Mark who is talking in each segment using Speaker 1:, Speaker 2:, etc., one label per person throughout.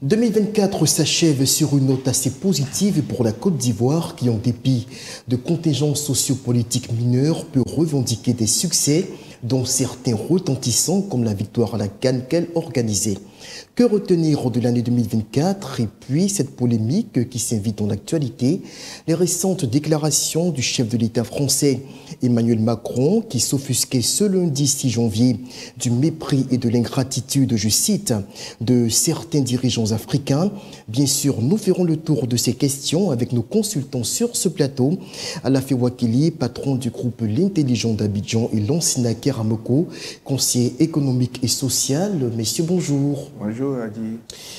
Speaker 1: 2024 s'achève sur une note assez positive pour la Côte d'Ivoire qui, en dépit de contingences sociopolitiques mineures, peut revendiquer des succès dont certains retentissants comme la victoire à la CAN qu'elle organisait. Que retenir de l'année 2024 et puis cette polémique qui s'invite dans l'actualité, les récentes déclarations du chef de l'État français Emmanuel Macron qui s'offusquait ce lundi 6 janvier du mépris et de l'ingratitude, je cite, de certains dirigeants africains. Bien sûr, nous ferons le tour de ces questions avec nos consultants sur ce plateau. Alafé Wakili, patron du groupe L'Intelligent d'Abidjan et Lansina Keramoko, conseiller économique et social. Messieurs, bonjour.
Speaker 2: Bonjour Adi.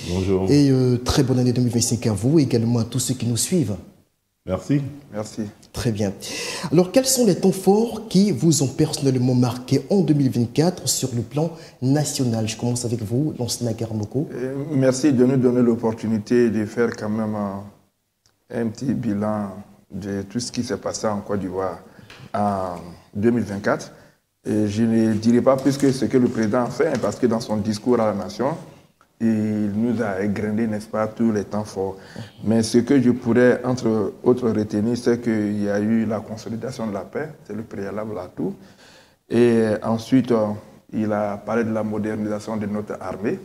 Speaker 3: Bonjour.
Speaker 1: Et très bonne année 2025 à vous et également à tous ceux qui nous suivent.
Speaker 3: Merci.
Speaker 2: Merci.
Speaker 1: Très bien. Alors, quels sont les temps forts qui vous ont personnellement marqué en 2024 sur le plan national? Je commence avec vous, Lansina Keramoko.
Speaker 2: Merci de nous donner l'opportunité de faire quand même un petit bilan de tout ce qui s'est passé en Côte d'Ivoire en 2024. Et je ne dirai pas plus que ce que le président a fait, parce que dans son discours à la nation, il nous a égrené, n'est-ce pas, tous les temps forts. Mais ce que je pourrais, entre autres, retenir, c'est qu'il y a eu la consolidation de la paix, c'est le préalable à tout. Et ensuite, il a parlé de la modernisation de notre armée.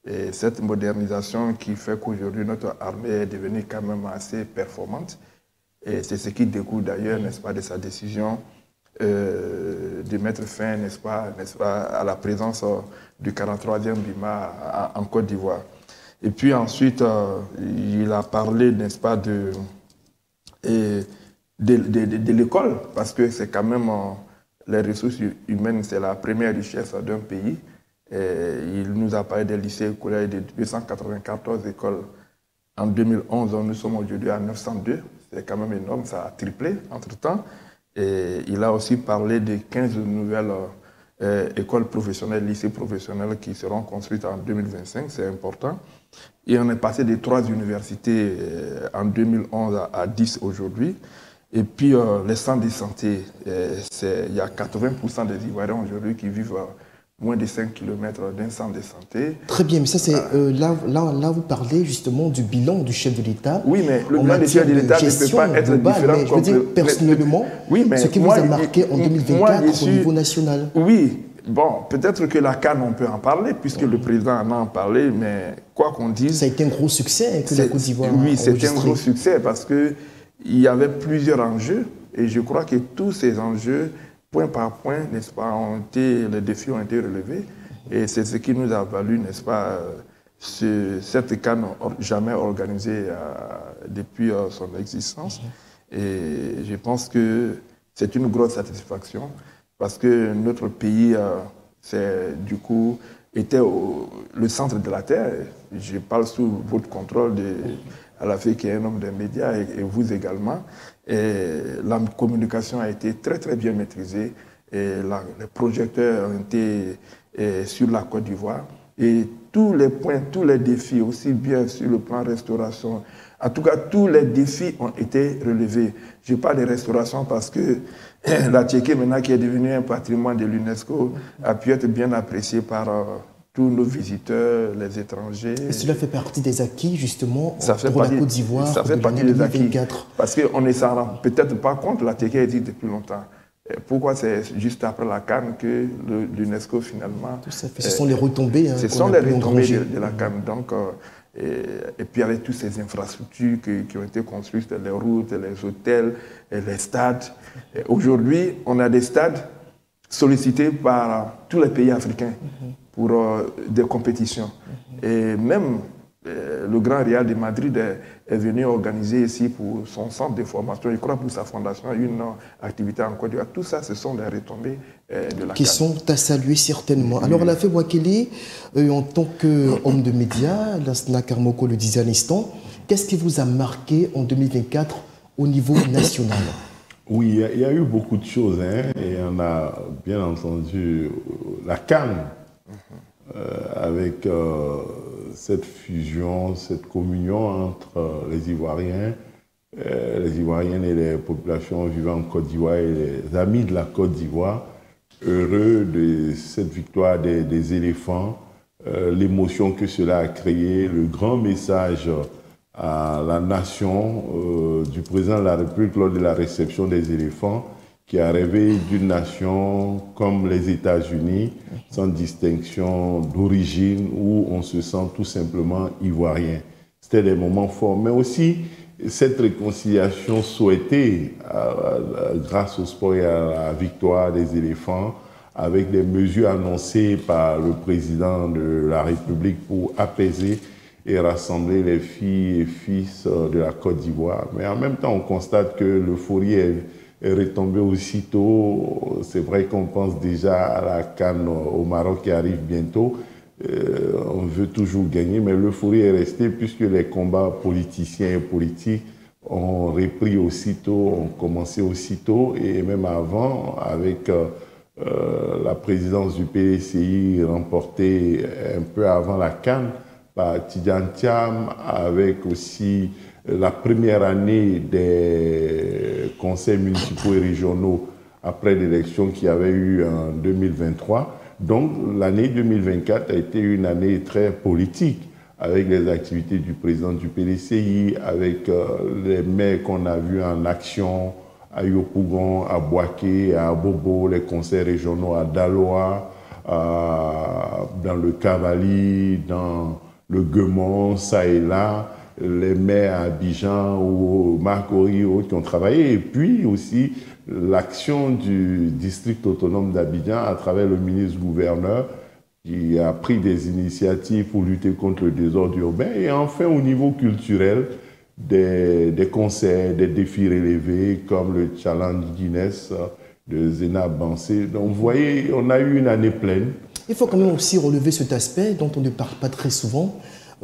Speaker 2: Et cette modernisation qui fait qu'aujourd'hui, notre armée est devenue quand même assez performante. Et c'est ce qui découle d'ailleurs, n'est-ce pas, de sa décision de mettre fin, n'est-ce pas, à la présence du 43e BIMA en Côte d'Ivoire. Et puis ensuite, il a parlé, n'est-ce pas, de l'école, parce que c'est quand même les ressources humaines, c'est la première richesse d'un pays. Et il nous a parlé des lycées et collèges de 294 écoles. En 2011, nous sommes aujourd'hui à 902. C'est quand même énorme, ça a triplé entre-temps. Et il a aussi parlé de 15 nouvelles écoles professionnelles, lycées professionnels qui seront construites en 2025, c'est important. Et on est passé de 3 universités en 2011 à 10 aujourd'hui. Et puis les centres de santé, il y a 80% des Ivoiriens aujourd'hui qui vivent moins de 5 km d'un centre de santé.
Speaker 1: Très bien, mais ça c'est là vous parlez justement du bilan du chef de l'État.
Speaker 2: Oui, mais le bilan du chef de l'État ne peut pas être différent.
Speaker 1: Mais je veux dire personnellement, ce qui vous a marqué en 2024 au niveau national.
Speaker 2: Oui, bon, peut-être que la CAN, on peut en parler, puisque le président en a parlé, mais quoi qu'on dise...
Speaker 1: Ça a été un gros succès que la Côte d'Ivoire a
Speaker 2: Oui, c'était un
Speaker 1: enregistré.
Speaker 2: gros succès parce qu'il y avait plusieurs enjeux, et je crois que tous ces enjeux, point par point, n'est-ce pas, les défis ont été relevés. Et c'est ce qui nous a valu, n'est-ce pas, cette CAN jamais organisée depuis son existence. Et je pense que c'est une grosse satisfaction parce que notre pays, du coup, était le centre de la Terre. Je parle sous votre contrôle Alafé, qui est un homme des médias, et vous également. Et la communication a été très, très bien maîtrisée. Et les projecteurs ont été sur la Côte d'Ivoire. Et tous les points, tous les défis, aussi bien sur le plan restauration, en tout cas, tous les défis ont été relevés. Je parle de restauration parce que la Tchéquie, maintenant, qui est devenue un patrimoine de l'UNESCO, a pu être bien appréciée par tous nos visiteurs, les étrangers.
Speaker 1: Et cela fait partie des acquis, justement,
Speaker 2: pour
Speaker 1: la Côte d'Ivoire.
Speaker 2: Ça fait partie des acquis. Parce qu'on ne s'en rend peut-être pas compte, la Tchéquie existe depuis longtemps. Pourquoi c'est juste après la CAN que l'UNESCO, finalement...
Speaker 1: Tout ça fait, ce sont les retombées.
Speaker 2: Ce sont les retombées de la CAN. Donc, et puis avec toutes ces infrastructures qui ont été construites, les routes, les hôtels, les stades. Aujourd'hui, on a des stades sollicités par tous les pays africains pour des compétitions. Et même le Grand Real de Madrid est venu organiser ici pour son centre de formation, je crois pour sa fondation, une activité en Côte d'Ivoire. Tout ça, ce sont des retombées de la
Speaker 1: qui
Speaker 2: CAN.
Speaker 1: sont à saluer certainement. Alors, Alafé Wakili, en tant qu'homme de médias, Lansina Keramoko le disait à l'instant, qu'est-ce qui vous a marqué en 2024 au niveau national?
Speaker 3: Oui, il y a eu beaucoup de choses, hein, et on a bien entendu la CAN, avec cette fusion, cette communion entre les Ivoiriens, les Ivoiriennes et les populations vivant en Côte d'Ivoire et les amis de la Côte d'Ivoire, heureux de cette victoire des éléphants l'émotion que cela a créé, le grand message à la nation du président de la République lors de la réception des éléphants, qui a rêvé d'une nation comme les États-Unis, sans distinction d'origine, où on se sent tout simplement ivoirien. C'était des moments forts, mais aussi cette réconciliation souhaitée grâce au sport et à la victoire des éléphants, avec des mesures annoncées par le président de la République pour apaiser et rassembler les filles et fils de la Côte d'Ivoire. Mais en même temps, on constate que l'euphorie est retombée aussitôt. C'est vrai qu'on pense déjà à la CAN au Maroc qui arrive bientôt. On veut toujours gagner, mais l'euphorie est restée puisque les combats politiciens et politiques ont repris aussitôt, ont commencé aussitôt, et même avant, avec la présidence du PDCI remportée un peu avant la CAN par Tidjane Thiam, avec aussi la première année des conseils municipaux et régionaux après l'élection qu'il y avait eu en 2023. Donc l'année 2024 a été une année très politique, avec les activités du président du PDCI, avec les maires qu'on a vus en action à Yopougon, à Boaké, à Bobo, les conseils régionaux à Daloa, dans le Cavali, dans le Guemon, ça et là, les maires à Abidjan ou Marcory qui ont travaillé, et puis aussi l'action du district autonome d'Abidjan à travers le ministre-gouverneur qui a pris des initiatives pour lutter contre le désordre urbain. Et enfin, au niveau culturel, des concerts, des défis relevés comme le Challenge Guinness de Zena Bansé. Donc vous voyez, on a eu une année pleine.
Speaker 1: Il faut quand même aussi relever cet aspect dont on ne parle pas très souvent,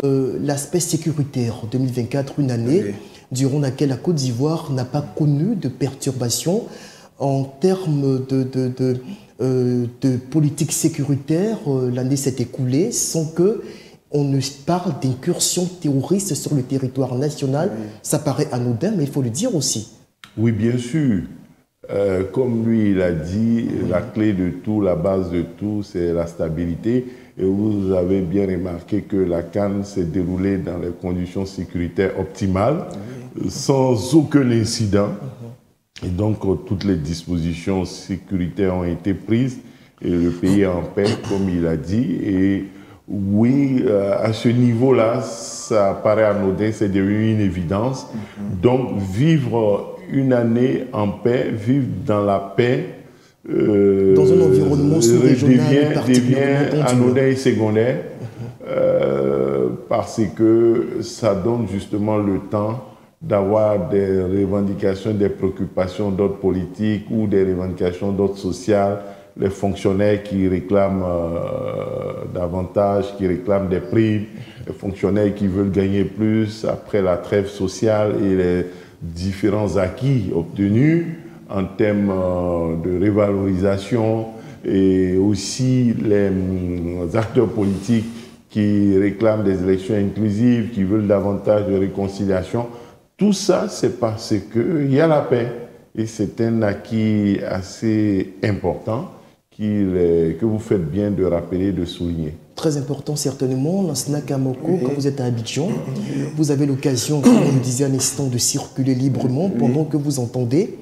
Speaker 1: l'aspect sécuritaire. 2024, une année durant laquelle la Côte d'Ivoire n'a pas connu de perturbations en termes de politique sécuritaire. L'année s'est écoulée sans que on ne parle d'incursion terroriste sur le territoire national. Ça paraît anodin, mais il faut le dire aussi.
Speaker 3: Oui, bien sûr. Comme lui, il a dit, la clé de tout, la base de tout, c'est la stabilité. Et vous avez bien remarqué que la CAN s'est déroulée dans les conditions sécuritaires optimales, sans aucun incident. Et donc, toutes les dispositions sécuritaires ont été prises et le pays est en paix, comme il a dit. Et oui, à ce niveau-là, ça paraît anodin, c'est devenu une évidence. Donc, vivre une année en paix, vivre dans la paix,
Speaker 1: dans un environnement sous-régional
Speaker 3: devient anodin et secondaire, parce que ça donne justement le temps d'avoir des revendications, des préoccupations d'ordre politique ou des revendications d'ordre social, les fonctionnaires qui réclament davantage, qui réclament des primes, les fonctionnaires qui veulent gagner plus après la trêve sociale et les différents acquis obtenus en termes de révalorisation, et aussi les acteurs politiques qui réclament des élections inclusives, qui veulent davantage de réconciliation. Tout ça, c'est parce qu'il y a la paix. Et c'est un acquis assez important que vous faites bien de rappeler, de souligner.
Speaker 1: Très important, certainement. Lansana Kamoko, quand vous êtes à Abidjan, vous avez l'occasion, comme on le disait un instant, de circuler librement pendant que vous entendez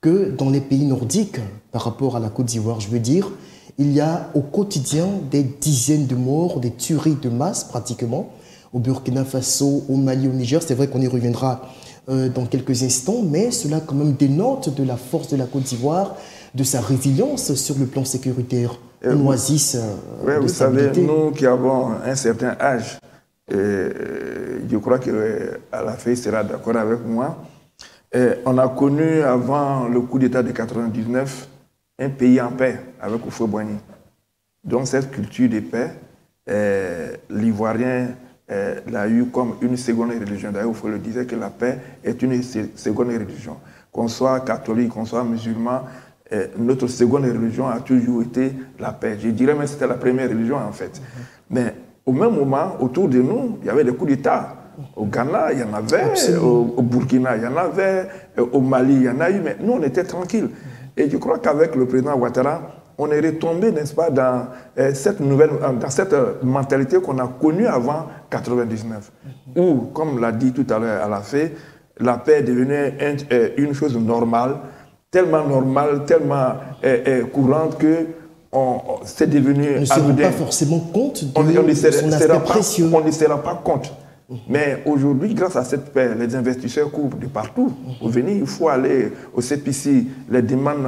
Speaker 1: que dans les pays nordiques, par rapport à la Côte d'Ivoire, je veux dire, il y a au quotidien des dizaines de morts, des tueries de masse pratiquement, au Burkina Faso, au Mali, au Niger. C'est vrai qu'on y reviendra dans quelques instants, mais cela quand même dénote de la force de la Côte d'Ivoire, de sa résilience sur le plan sécuritaire. Une oasis de
Speaker 2: vous
Speaker 1: stabilité.
Speaker 2: savez, nous qui avons un certain âge, je crois qu'Alafé sera d'accord avec moi, on a connu avant le coup d'État de 99 un pays en paix avec Houphouët-Boigny. Donc cette culture de paix, l'Ivoirien l'a eu comme une seconde religion. D'ailleurs, Houphouët le disait que la paix est une seconde religion. Qu'on soit catholique, qu'on soit musulman, notre seconde religion a toujours été la paix. Je dirais même que c'était la première religion en fait. Mais au même moment, autour de nous, il y avait des coups d'État. Au Ghana, il y en avait, au Burkina, il y en avait, au Mali, il y en a eu, mais nous, on était tranquilles. Et je crois qu'avec le président Ouattara, on est retombé, n'est-ce pas, dans cette mentalité qu'on a connue avant 99, où, comme l'a dit tout à l'heure Alafé, la paix est devenue une chose normale, tellement courante que c'est devenu...
Speaker 1: On ne se rend pas forcément compte de son aspect précieux.
Speaker 2: On ne se rend pas compte. Mais aujourd'hui, grâce à cette paix, les investisseurs courent de partout. Pour venir, il faut aller au CPC. Les demandes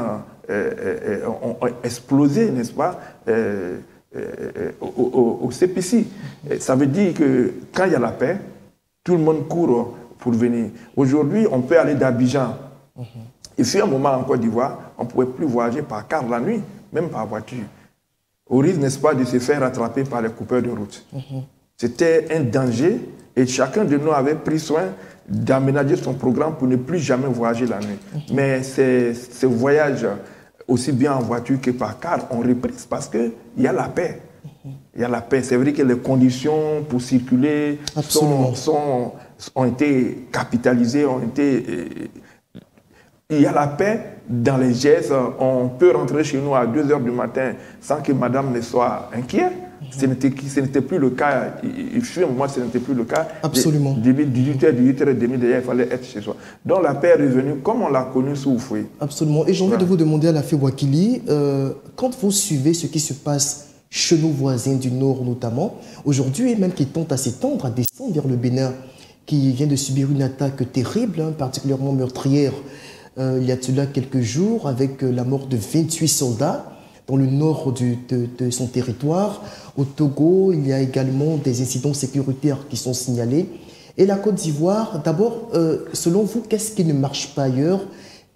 Speaker 2: ont explosé, n'est-ce pas, au CPC. Ça veut dire que quand il y a la paix, tout le monde court pour venir. Aujourd'hui, on peut aller d'Abidjan. Et puis, à un moment en Côte d'Ivoire, on ne pouvait plus voyager par car la nuit, même par voiture. Au risque, n'est-ce pas, de se faire rattraper par les coupeurs de route. C'était un danger et chacun de nous avait pris soin d'aménager son programme pour ne plus jamais voyager la nuit. Mais ces voyages, aussi bien en voiture que par car, ont repris parce qu'il y a la paix. Il y a la paix. C'est vrai que les conditions pour circuler ont été capitalisées, il y a la paix dans les gestes. On peut rentrer chez nous à 2 h du matin sans que madame ne soit inquiète. Ce n'était plus le cas. Il fut un moment, ce n'était plus le cas.
Speaker 1: Absolument.
Speaker 2: 18h30, déjà, il fallait être chez soi. Donc la paix est revenue comme on l'a connue sous Oufoué.
Speaker 1: Absolument. Et j'ai envie de vous demander, Alafé Ouakili, quand vous suivez ce qui se passe chez nos voisins du Nord notamment, aujourd'hui, et même qui tente à s'étendre, à descendre vers le Bénin, qui vient de subir une attaque terrible, particulièrement meurtrière, il y a de cela quelques jours, avec la mort de 28 soldats dans le nord de son territoire. Au Togo, il y a également des incidents sécuritaires qui sont signalés. Et la Côte d'Ivoire, d'abord, selon vous, qu'est-ce qui ne marche pas ailleurs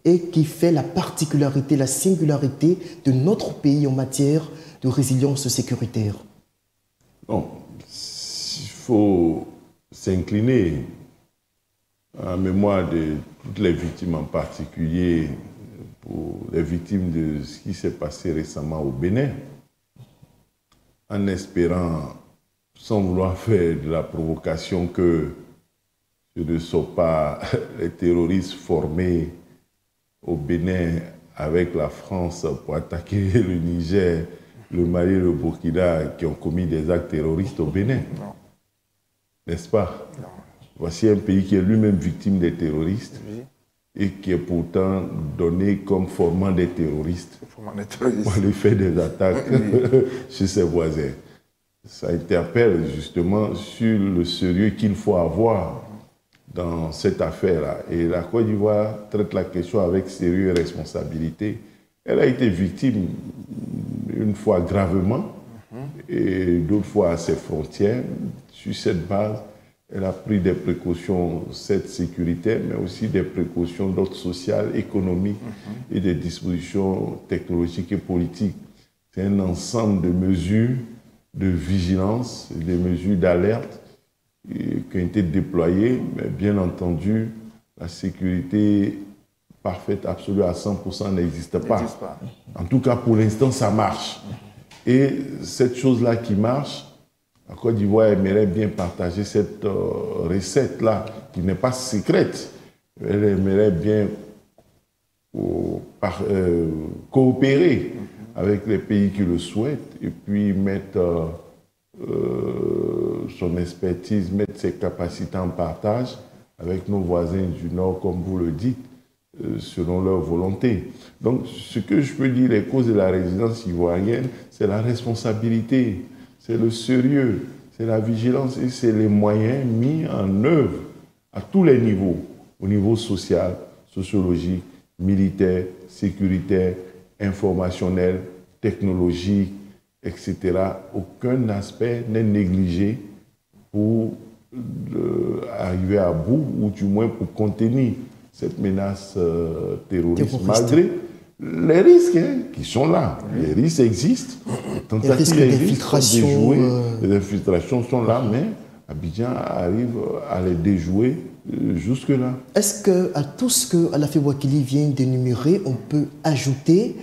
Speaker 1: et qui fait la particularité, la singularité de notre pays en matière de résilience sécuritaire?
Speaker 3: Bon, il faut s'incliner en mémoire de toutes les victimes, en particulier pour les victimes de ce qui s'est passé récemment au Bénin, en espérant, sans vouloir faire de la provocation, que ce ne sont pas les terroristes formés au Bénin avec la France pour attaquer le Niger, le Mali et le Burkina qui ont commis des actes terroristes au Bénin. N'est-ce pas? Non. Voici un pays qui est lui-même victime des terroristes et qui est pourtant donné comme formant des terroristes pour aller faire des attaques chez ses voisins. Ça interpelle justement sur le sérieux qu'il faut avoir dans cette affaire-là. Et la Côte d'Ivoire traite la question avec sérieux et responsabilité. Elle a été victime une fois gravement et d'autres fois à ses frontières. Sur cette base, elle a pris des précautions, certes sécuritaires, mais aussi des précautions d'ordre social, économique et des dispositions technologiques et politiques. C'est un ensemble de mesures de vigilance, des mesures d'alerte qui ont été déployées, mais bien entendu, la sécurité parfaite, absolue à 100% n'existe pas. En tout cas, pour l'instant, ça marche. Et cette chose-là qui marche, la Côte d'Ivoire aimerait bien partager cette recette-là, qui n'est pas secrète. Elle aimerait bien coopérer avec les pays qui le souhaitent et puis mettre son expertise, mettre ses capacités en partage avec nos voisins du Nord, comme vous le dites, selon leur volonté. Donc, ce que je peux dire, les causes de la résilience ivoirienne, c'est la responsabilité, c'est le sérieux, c'est la vigilance et c'est les moyens mis en œuvre à tous les niveaux, au niveau social, sociologique, militaire, sécuritaire, informationnel, technologique, etc. Aucun aspect n'est négligé pour arriver à bout, ou du moins pour contenir cette menace terroriste, malgré les risques qui sont là. Les risques existent.
Speaker 1: Les risques d'infiltration.
Speaker 3: Les infiltrations sont là, mais Abidjan arrive à les déjouer jusque-là.
Speaker 1: Est-ce qu'à tout ce que Alafé Ouakili vient d'énumérer, on peut ajouter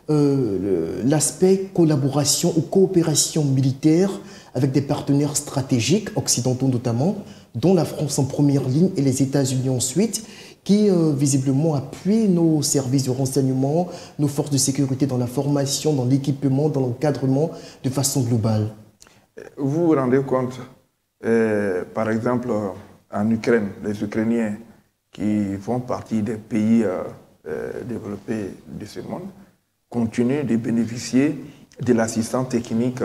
Speaker 1: l'aspect collaboration ou coopération militaire avec des partenaires stratégiques, occidentaux notamment, dont la France en première ligne et les États-Unis ensuite, qui visiblement appuie nos services de renseignement, nos forces de sécurité dans la formation, dans l'équipement, dans l'encadrement de façon globale.
Speaker 2: Vous vous rendez compte, par exemple, en Ukraine, les Ukrainiens qui font partie des pays développés de ce monde continuent de bénéficier de l'assistance technique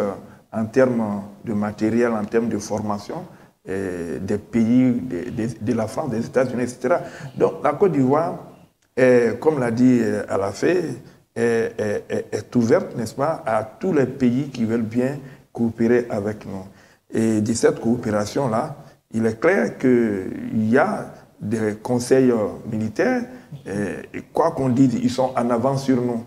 Speaker 2: en termes de matériel, en termes de formation des pays de la France, des États-Unis, etc. Donc la Côte d'Ivoire, comme l'a dit Alafé, est ouverte, n'est-ce pas, à tous les pays qui veulent bien coopérer avec nous. Et de cette coopération-là, il est clair qu'il y a des conseils militaires, et quoi qu'on dise, ils sont en avance sur nous.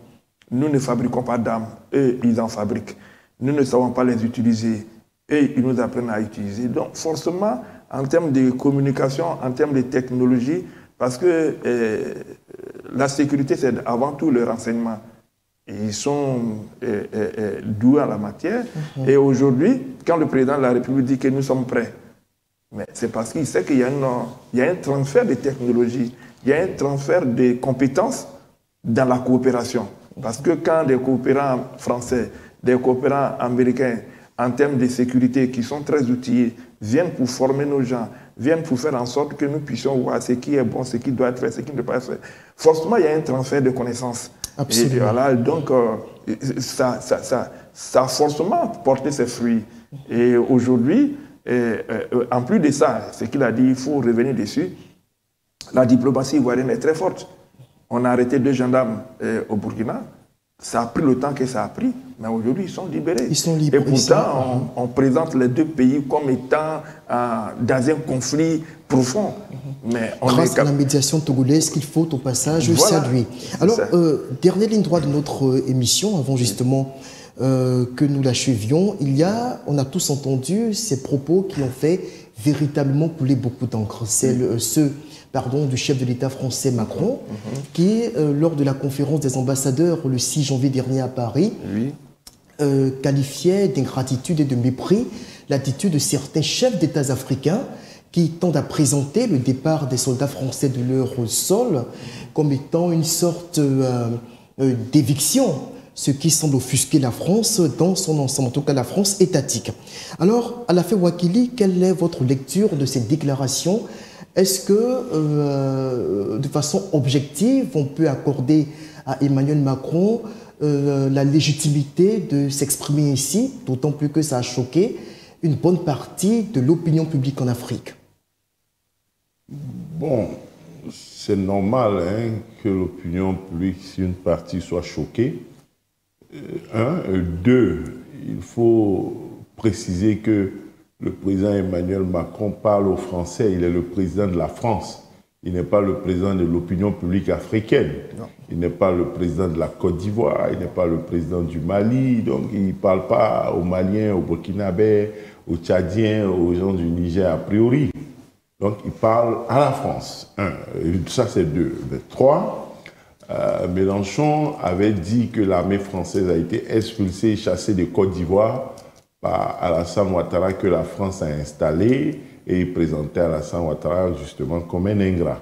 Speaker 2: Nous ne fabriquons pas d'armes, eux, ils en fabriquent. Nous ne savons pas les utiliser, eux, ils nous apprennent à utiliser. Donc, forcément, en termes de communication, en termes de technologie, parce que la sécurité, c'est avant tout le renseignement. Ils sont doués en la matière. Et aujourd'hui, quand le président de la République dit que nous sommes prêts, c'est parce qu'il sait qu'il y a un transfert de technologie, il y a un transfert de compétences dans la coopération. Parce que quand des coopérants français, des coopérants américains, en termes de sécurité, qui sont très outillés, viennent pour former nos gens, viennent pour faire en sorte que nous puissions voir ce qui est bon, ce qui doit être fait, ce qui ne doit pas être fait, forcément, il y a un transfert de connaissances.
Speaker 1: Absolument.
Speaker 2: Et voilà, donc, ça a forcément porté ses fruits. Et aujourd'hui, en plus de ça, ce qu'il a dit, il faut revenir dessus, la diplomatie ivoirienne est très forte. On a arrêté 2 gendarmes au Burkina. Ça a pris le temps que ça a pris, mais aujourd'hui, ils sont libérés.
Speaker 1: Ils sont libres.
Speaker 2: Et pourtant, on présente les 2 pays comme étant dans un conflit profond. Mais
Speaker 1: grâce à la médiation togolaise qu'il faut au passage saluer. Alors, dernière ligne droite de notre émission, avant justement que nous l'achevions, on a tous entendu ces propos qui ont fait véritablement couler beaucoup d'encre. C'est ceux du chef de l'État français Macron, qui, lors de la conférence des ambassadeurs le 6 janvier dernier à Paris, qualifiait d'ingratitude et de mépris l'attitude de certains chefs d'États africains qui tendent à présenter le départ des soldats français de leur sol comme étant une sorte d'éviction, ce qui semble offusquer la France dans son ensemble, en tout cas la France étatique. Alors, Alafé Ouakili, quelle est votre lecture de ces déclarations ? Est-ce que, de façon objective, on peut accorder à Emmanuel Macron la légitimité de s'exprimer ici, d'autant plus que ça a choqué une bonne partie de l'opinion publique en Afrique?
Speaker 3: Bon, c'est normal que l'opinion publique, si une partie soit choquée. 2, il faut préciser que le président Emmanuel Macron parle aux Français, il est le président de la France. Il n'est pas le président de l'opinion publique africaine. Non. Il n'est pas le président de la Côte d'Ivoire, il n'est pas le président du Mali. Donc il ne parle pas aux Maliens, aux Burkinabés, aux Tchadiens, aux gens du Niger a priori. Donc il parle à la France. Ça c'est 2. 3, Mélenchon avait dit que l'armée française a été expulsée et chassée de Côte d'Ivoire par Alassane Ouattara que la France a installé, et il présentait Alassane Ouattara justement comme un ingrat,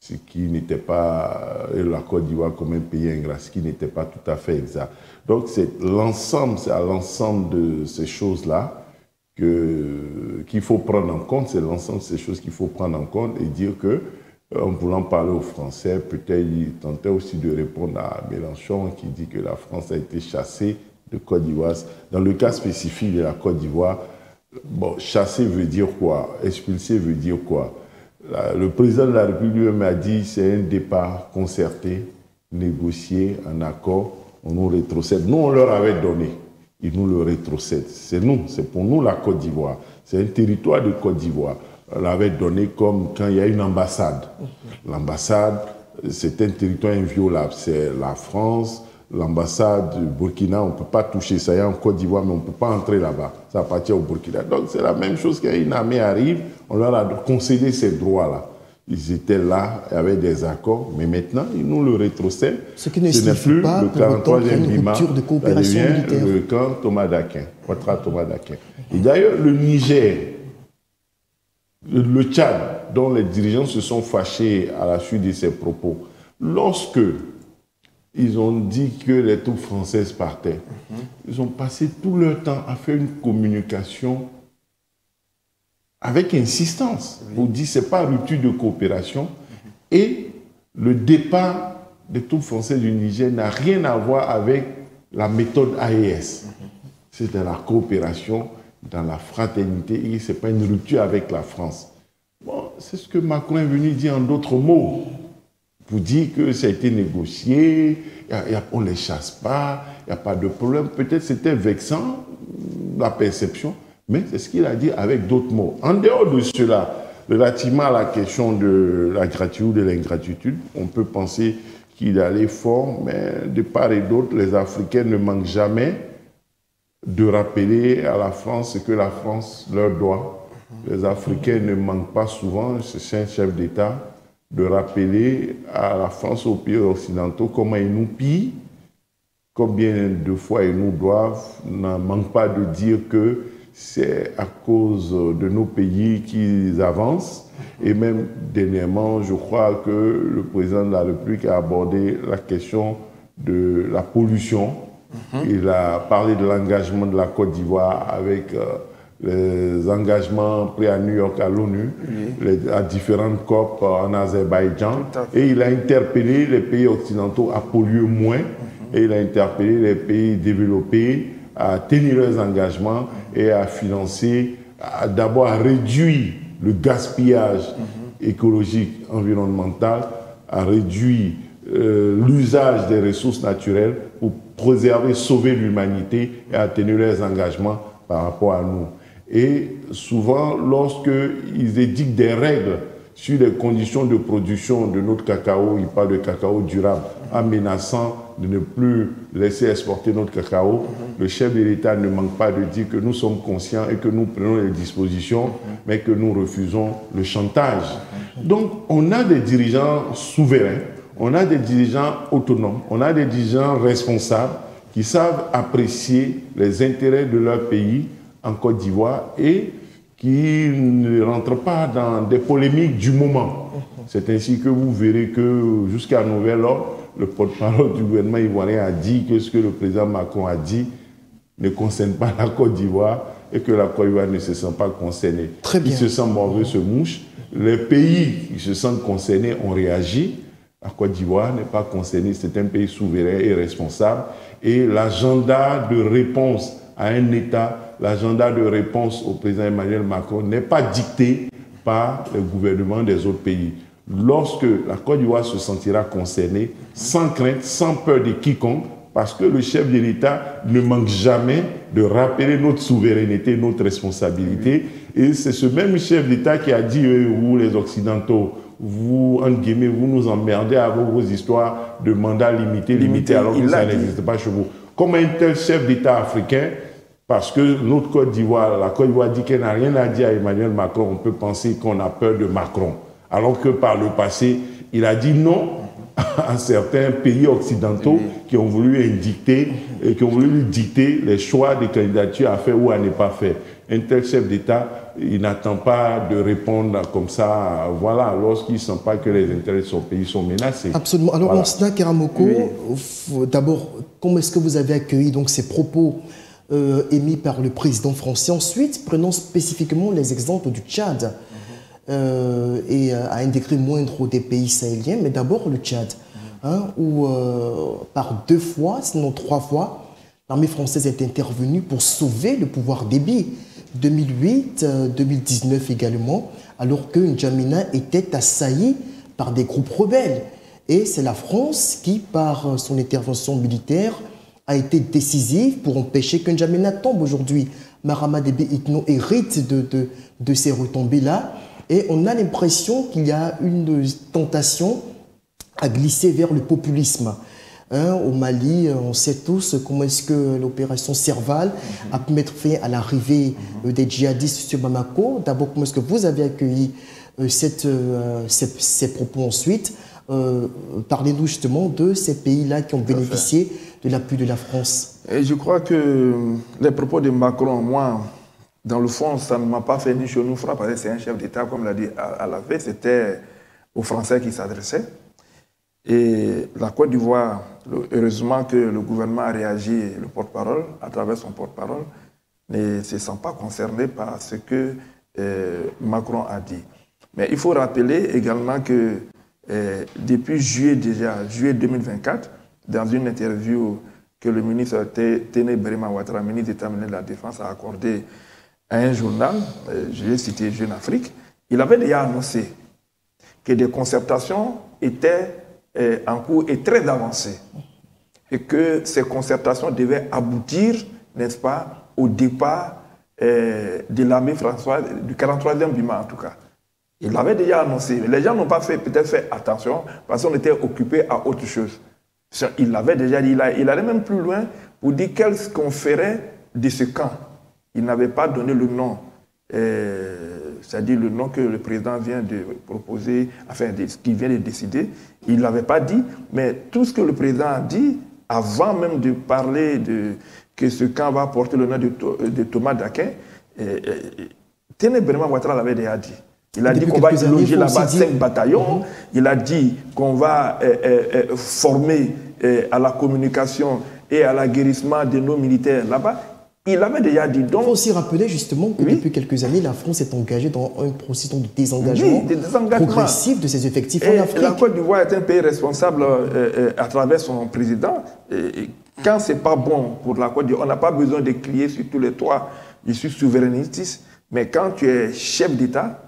Speaker 3: ce qui n'était pas, la Côte d'Ivoire comme un pays ingrat, ce qui n'était pas tout à fait exact. Donc c'est à l'ensemble de ces choses-là qu'il faut prendre en compte, c'est l'ensemble de ces choses qu'il faut prendre en compte et dire que, en voulant parler aux Français, peut-être il tentait aussi de répondre à Mélenchon qui dit que la France a été chassée de Côte d'Ivoire. Dans le cas spécifique de la Côte d'Ivoire, bon, chasser veut dire quoi? Expulser veut dire quoi? Le président de la République lui-même a dit que c'est un départ concerté, négocié, en accord, on nous rétrocède. Nous, on leur avait donné, ils nous le rétrocèdent. C'est pour nous la Côte d'Ivoire. C'est un territoire de Côte d'Ivoire. On l'avait donné comme quand il y a une ambassade. L'ambassade, c'est un territoire inviolable. C'est la France. L'ambassade du Burkina, on ne peut pas toucher ça. Il y a en Côte d'Ivoire, mais on ne peut pas entrer là-bas. Ça appartient au Burkina. Donc c'est la même chose quand une armée arrive, on leur a concédé ces droits-là. Ils étaient là, avec des accords, mais maintenant, ils nous le rétrocèdent.
Speaker 1: Ce qui ne signifie pas pour autant qu'il y a une rupture de coopération militaire.
Speaker 3: Le camp Thomas d'Aquin, Ouattara Thomas d'Aquin. Et d'ailleurs, le Niger, le Tchad, dont les dirigeants se sont fâchés à la suite de ces propos. Lorsque ils ont dit que les troupes françaises partaient, ils ont passé tout leur temps à faire une communication avec insistance pour dire que ce n'est pas rupture de coopération et le départ des troupes françaises du Niger n'a rien à voir avec la méthode AES. C'est dans la coopération, dans la fraternité et ce n'est pas une rupture avec la France. Bon, c'est ce que Macron est venu dire en d'autres mots. Pour dire que ça a été négocié, on ne les chasse pas, il n'y a pas de problème. Peut-être c'était vexant, la perception, mais c'est ce qu'il a dit avec d'autres mots. En dehors de cela, relativement à la question de la gratitude ou de l'ingratitude, on peut penser qu'il allait fort, mais de part et d'autre, les Africains ne manquent jamais de rappeler à la France ce que la France leur doit. Les Africains ne manquent pas souvent, c'est un chef d'État, de rappeler à la France, aux pays occidentaux, comment ils nous pillent, combien de fois ils nous doivent. N'en manque pas de dire que c'est à cause de nos pays qu'ils avancent. Et même dernièrement, je crois que le président de la République a abordé la question de la pollution. Il a parlé de l'engagement de la Côte d'Ivoire avec les engagements pris à New York à l'ONU, à différentes COP en Azerbaïdjan. Et il a interpellé les pays occidentaux à polluer moins. Et il a interpellé les pays développés à tenir leurs engagements et à financer, d'abord à réduire le gaspillage écologique, environnemental, à réduire l'usage des ressources naturelles pour préserver, sauver l'humanité et à tenir leurs engagements par rapport à nous. Et souvent, lorsqu'ils édictent des règles sur les conditions de production de notre cacao, ils parlent de cacao durable, en menaçant de ne plus laisser exporter notre cacao, le chef de l'État ne manque pas de dire que nous sommes conscients et que nous prenons les dispositions, mais que nous refusons le chantage. Donc, on a des dirigeants souverains, on a des dirigeants autonomes, on a des dirigeants responsables qui savent apprécier les intérêts de leur pays en Côte d'Ivoire et qui ne rentrent pas dans des polémiques du moment. C'est ainsi que vous verrez que jusqu'à nouvel ordre, le porte-parole du gouvernement ivoirien a dit que ce que le président Macron a dit ne concerne pas la Côte d'Ivoire et que la Côte d'Ivoire ne se sent pas concernée.
Speaker 1: Très bien.
Speaker 3: Ils se sentent morveux, se mouchent. Les pays qui se sentent concernés ont réagi. La Côte d'Ivoire n'est pas concernée, c'est un pays souverain et responsable. Et l'agenda de réponse à un État, l'agenda de réponse au président Emmanuel Macron n'est pas dicté par le gouvernement des autres pays. Lorsque la Côte d'Ivoire se sentira concernée, sans crainte, sans peur de quiconque, parce que le chef de l'État ne manque jamais de rappeler notre souveraineté, notre responsabilité. Et c'est ce même chef d'État qui a dit, vous les Occidentaux, vous, entre guillemets, vous nous emmerdez avec vos histoires de mandat limité alors que ça n'existe pas chez vous. Comme un tel chef d'État africain, parce que notre Côte d'Ivoire, la Côte d'Ivoire dit qu'elle n'a rien à dire à Emmanuel Macron, on peut penser qu'on a peur de Macron. Alors que par le passé, il a dit non à certains pays occidentaux qui ont voulu indicter et qui ont voulu lui dicter les choix des candidatures à faire ou à ne pas faire. Un tel chef d'État, il n'attend pas de répondre comme ça, voilà, lorsqu'il ne sent pas que les intérêts de son pays sont menacés.
Speaker 1: Absolument. Alors,
Speaker 3: voilà.
Speaker 1: Lansana Keramoko, d'abord, comment est-ce que vous avez accueilli donc, ces propos émis par le président français? Ensuite, prenons spécifiquement les exemples du Tchad. Et à un degré moindre des pays sahéliens, mais d'abord le Tchad, où par 2 fois, sinon 3 fois, l'armée française est intervenue pour sauver le pouvoir d'Ébi. 2008, 2019 également, alors que N'Djamena était assailli par des groupes rebelles. Et c'est la France qui, par son intervention militaire, a été décisive pour empêcher que N'Djamena tombe aujourd'hui. Mahamat Déby Itno hérite de ces retombées-là. Et on a l'impression qu'il y a une tentation à glisser vers le populisme. Au Mali, on sait tous comment est-ce que l'opération Serval a pu mettre fin à l'arrivée des djihadistes sur Bamako. D'abord, comment est-ce que vous avez accueilli ces propos ensuite? Parlez-nous justement de ces pays-là qui ont bénéficié de l'appui de la France.
Speaker 2: Et je crois que les propos de Macron, moi, dans le fond, ça ne m'a pas fait ni chaud ni froid, parce que c'est un chef d'État, comme l'a dit à la veille, c'était aux Français qui s'adressait. Et la Côte d'Ivoire, heureusement que le gouvernement a réagi, le porte-parole, à travers son porte-parole, ne se sent pas concerné par ce que Macron a dit. Mais il faut rappeler également que depuis juillet 2024, dans une interview que le ministre Téné Béréma Ouattara, ministre d'État de la Défense, a accordé à un journal, je l'ai cité Jeune Afrique, il avait déjà annoncé que des concertations étaient en cours et très avancées. Et que ces concertations devaient aboutir, n'est-ce pas, au départ de l'armée française, du 43e BIMA en tout cas. Il l'avait déjà annoncé. Les gens n'ont pas peut-être fait attention parce qu'on était occupé à autre chose. Il l'avait déjà dit. Il allait même plus loin pour dire qu'est-ce qu'on ferait de ce camp. Il n'avait pas donné le nom, c'est-à-dire le nom que le président vient de proposer, enfin, qu'il vient de décider. Il ne l'avait pas dit, mais tout ce que le président a dit, avant même de parler que ce camp va porter le nom de Thomas Dakin, Téné Béréma Ouattara l'avait déjà dit. Il a dit qu'on va loger là-bas 5 bataillons. Il a dit qu'on va former à la communication et à l'aguerrissement de nos militaires là-bas. Il avait déjà dit. Donc,
Speaker 1: il faut aussi rappeler justement que depuis quelques années, la France est engagée dans un processus de désengagement progressif de ses effectifs en Afrique.
Speaker 2: La Côte d'Ivoire est un pays responsable à travers son président. Quand ce n'est pas bon pour la Côte d'Ivoire, on n'a pas besoin de crier sur tous les toits, je suis souverainiste, mais quand tu es chef d'État,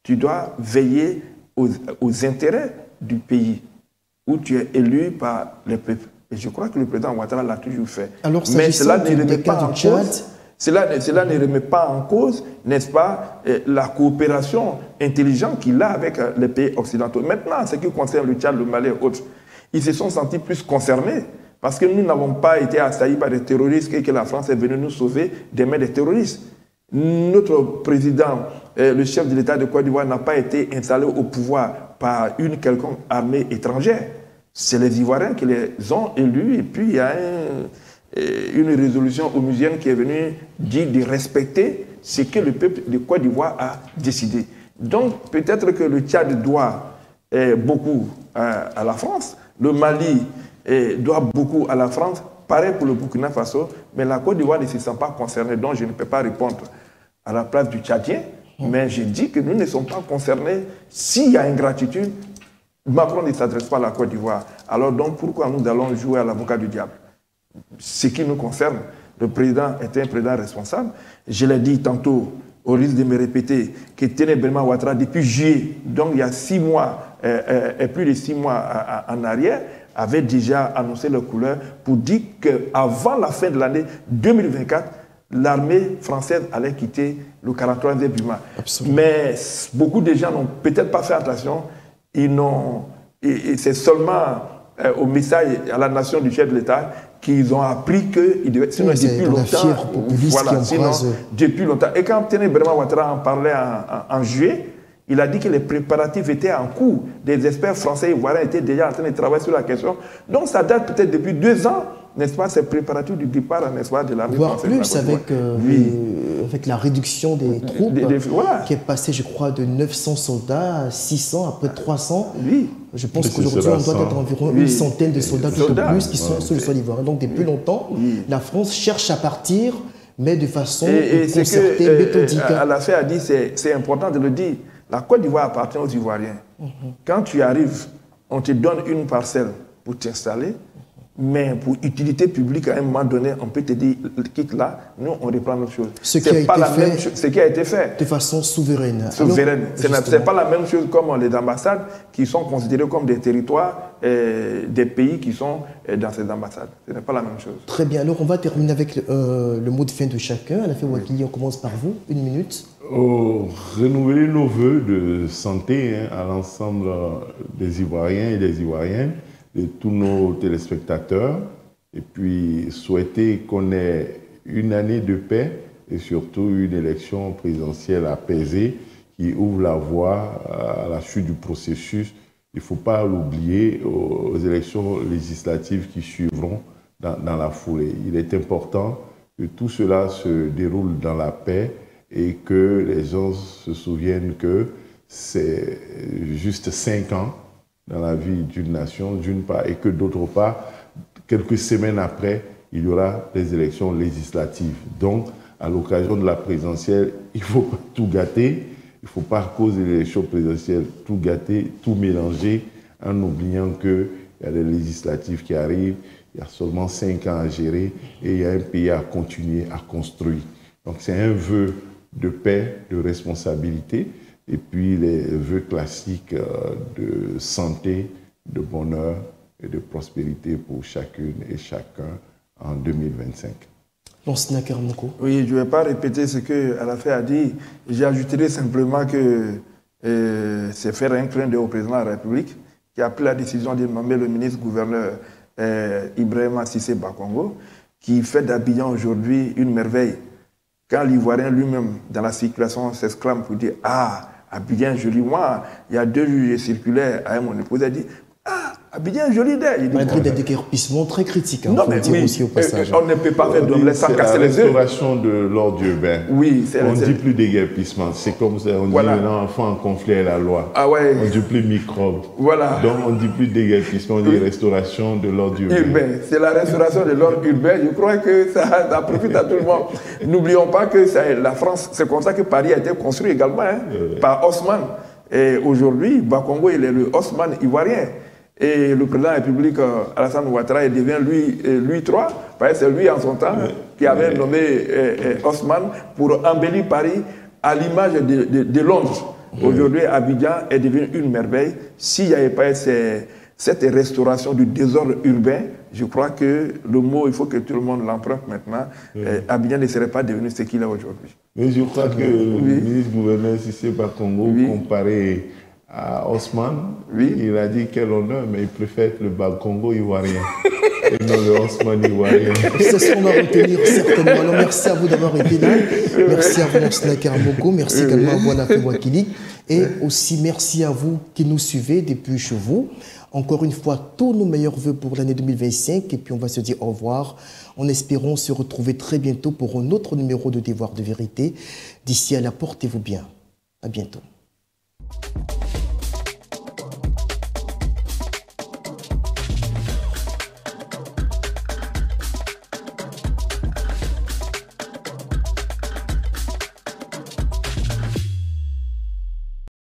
Speaker 2: tu dois veiller aux intérêts du pays où tu es élu par le peuple. Et je crois que le président Ouattara l'a toujours fait.
Speaker 1: Alors,
Speaker 2: mais cela ne remet pas en cause, cela ne remet pas en cause, n'est-ce pas, la coopération intelligente qu'il a avec les pays occidentaux. Maintenant, en ce qui concerne le Tchad, le Mali et autres, ils se sont sentis plus concernés parce que nous n'avons pas été assaillis par des terroristes et que la France est venue nous sauver des mains des terroristes. Notre président, le chef de l'État de Côte d'Ivoire, n'a pas été installé au pouvoir par une quelconque armée étrangère. C'est les Ivoiriens qui les ont élus et puis il y a une résolution onusienne qui est venue dire de respecter ce que le peuple de Côte d'Ivoire a décidé. Donc peut-être que le Tchad doit beaucoup à la France, le Mali doit beaucoup à la France, pareil pour le Burkina Faso, mais la Côte d'Ivoire ne se sent pas concernée, donc je ne peux pas répondre à la place du Tchadien, mais je dis que nous ne sommes pas concernés. S'il y a ingratitude, Macron ne s'adresse pas à la Côte d'Ivoire. Alors donc pourquoi nous allons jouer à l'avocat du diable? Ce qui nous concerne, le président est un président responsable. Je l'ai dit tantôt, au risque de me répéter, que Téné Béréma Ouattara, depuis juillet, donc il y a 6 mois, plus de 6 mois en arrière, avait déjà annoncé leur couleur pour dire qu'avant la fin de l'année 2024, l'armée française allait quitter le 43e BIMA. Absolument. Mais beaucoup de gens n'ont peut-être pas fait attention. C'est seulement au message à la nation du chef de l'État qu'ils ont appris qu'ils devaient... Sinon, depuis longtemps... Voilà, sinon, depuis longtemps. Et quand Téné Béréma Ouattara en parlait en juillet, il a dit que les préparatifs étaient en cours. Des experts français et ivoiriens étaient déjà en train de travailler sur la question. Donc ça date peut-être depuis 2 ans, n'est-ce pas, ces préparatifs du départ, n'est-ce pas, de l'armée française.
Speaker 1: Voire plus avec la réduction des troupes qui est passée, je crois, de 900 soldats à 600, après 300.
Speaker 2: Oui.
Speaker 1: Je pense qu'aujourd'hui, on doit être environ une centaine de soldats tout au plus qui sont sur le sol ivoirien. Donc depuis longtemps, la France cherche à partir, mais de façon concertée, méthodique.
Speaker 2: Alafé a dit, c'est important de le dire. La Côte d'Ivoire appartient aux Ivoiriens. Quand tu arrives, on te donne une parcelle pour t'installer, mais pour utilité publique, à un moment donné, on peut te dire, quitte là, nous, on reprend notre chose.
Speaker 1: Ce qui a été fait
Speaker 2: de
Speaker 1: façon souveraine.
Speaker 2: Ce n'est pas la même chose comme les ambassades qui sont considérées comme des territoires des pays qui sont dans ces ambassades. Ce n'est pas la même chose.
Speaker 1: Très bien. Alors, on va terminer avec le mot de fin de chacun. Alafé Ouakili, on commence par vous. 1 minute.
Speaker 3: Renouveler nos voeux de santé à l'ensemble des Ivoiriens et des Ivoiriennes, de tous nos téléspectateurs, et puis souhaiter qu'on ait une année de paix et surtout une élection présidentielle apaisée qui ouvre la voie à la suite du processus. Il ne faut pas l'oublier aux élections législatives qui suivront dans la foulée. Il est important que tout cela se déroule dans la paix et que les gens se souviennent que c'est juste 5 ans dans la vie d'une nation, d'une part, et que d'autre part, quelques semaines après, il y aura des élections législatives. Donc, à l'occasion de la présidentielle, il ne faut pas tout gâter, il ne faut pas, à cause de l'élection présidentielle, tout gâter, tout mélanger, en oubliant qu'il y a des législatives qui arrivent, il y a seulement 5 ans à gérer et il y a un pays à continuer à construire. Donc c'est un vœu de paix, de responsabilité, et puis les vœux classiques de santé, de bonheur et de prospérité pour chacune et chacun en 2025.
Speaker 2: Oui, je ne vais pas répéter ce que Alafé a dit. J'ajouterai simplement que c'est faire un clin d'œil au président de la République qui a pris la décision de nommer le ministre-gouverneur Ibrahima Cissé Bakongo, qui fait d'Abidjan aujourd'hui une merveille. Quand l'Ivoirien lui-même, dans la circulation, s'exclame pour dire « Ah, Abidjan, joli, moi, il y a 2 juges circulaires à mon épouse, elle dit « Ah, Abidjan, joli d'air. »
Speaker 1: Malgré des déguerpissements très critiques,
Speaker 2: non, mais oui, aussi au passage. On ne peut pas faire d'omelette sans casser les œufs.
Speaker 3: C'est la restauration de l'ordre urbain.
Speaker 2: Oui,
Speaker 3: on ne dit plus déguerpissement. C'est comme ça, on dit maintenant enfant en conflit avec la loi.
Speaker 2: Ah ouais.
Speaker 3: On ne dit plus microbe.
Speaker 2: Voilà.
Speaker 3: Donc on ne dit plus déguerpissement, on dit restauration de l'ordre urbain.
Speaker 2: C'est la restauration de l'ordre urbain. Je crois que ça profite à tout le monde. N'oublions pas que la France, c'est comme ça que Paris a été construit également, par Haussmann. Et aujourd'hui, Bakongo, il est le Haussmann ivoirien. Et le président de la République, Alassane Ouattara, il devient Louis III, parce que c'est lui en son temps qui avait nommé Haussmann pour embellir Paris à l'image de Londres. Aujourd'hui, Abidjan est devenu une merveille. S'il n'y avait pas cette restauration du désordre urbain, je crois que le mot, il faut que tout le monde l'emprunte maintenant. Abidjan ne serait pas devenu ce qu'il est aujourd'hui.
Speaker 3: Mais je crois que le ministre-gouverneur Cissé Bakongo, comparé à Haussmann, il a dit quel honneur, mais il préfère être le Bakongo ivoirien et non le Haussmann ivoirien.
Speaker 1: C'est ce qu'on va retenir certainement. Alors merci à vous d'avoir été là. Merci à vous, Monsna Karamoko. Merci également à Boanafé Wakili. Et aussi merci à vous qui nous suivez depuis chez vous. Encore une fois, tous nos meilleurs voeux pour l'année 2025. Et puis on va se dire au revoir en espérant se retrouver très bientôt pour un autre numéro de Devoir de vérité. D'ici là, portez-vous bien. À bientôt.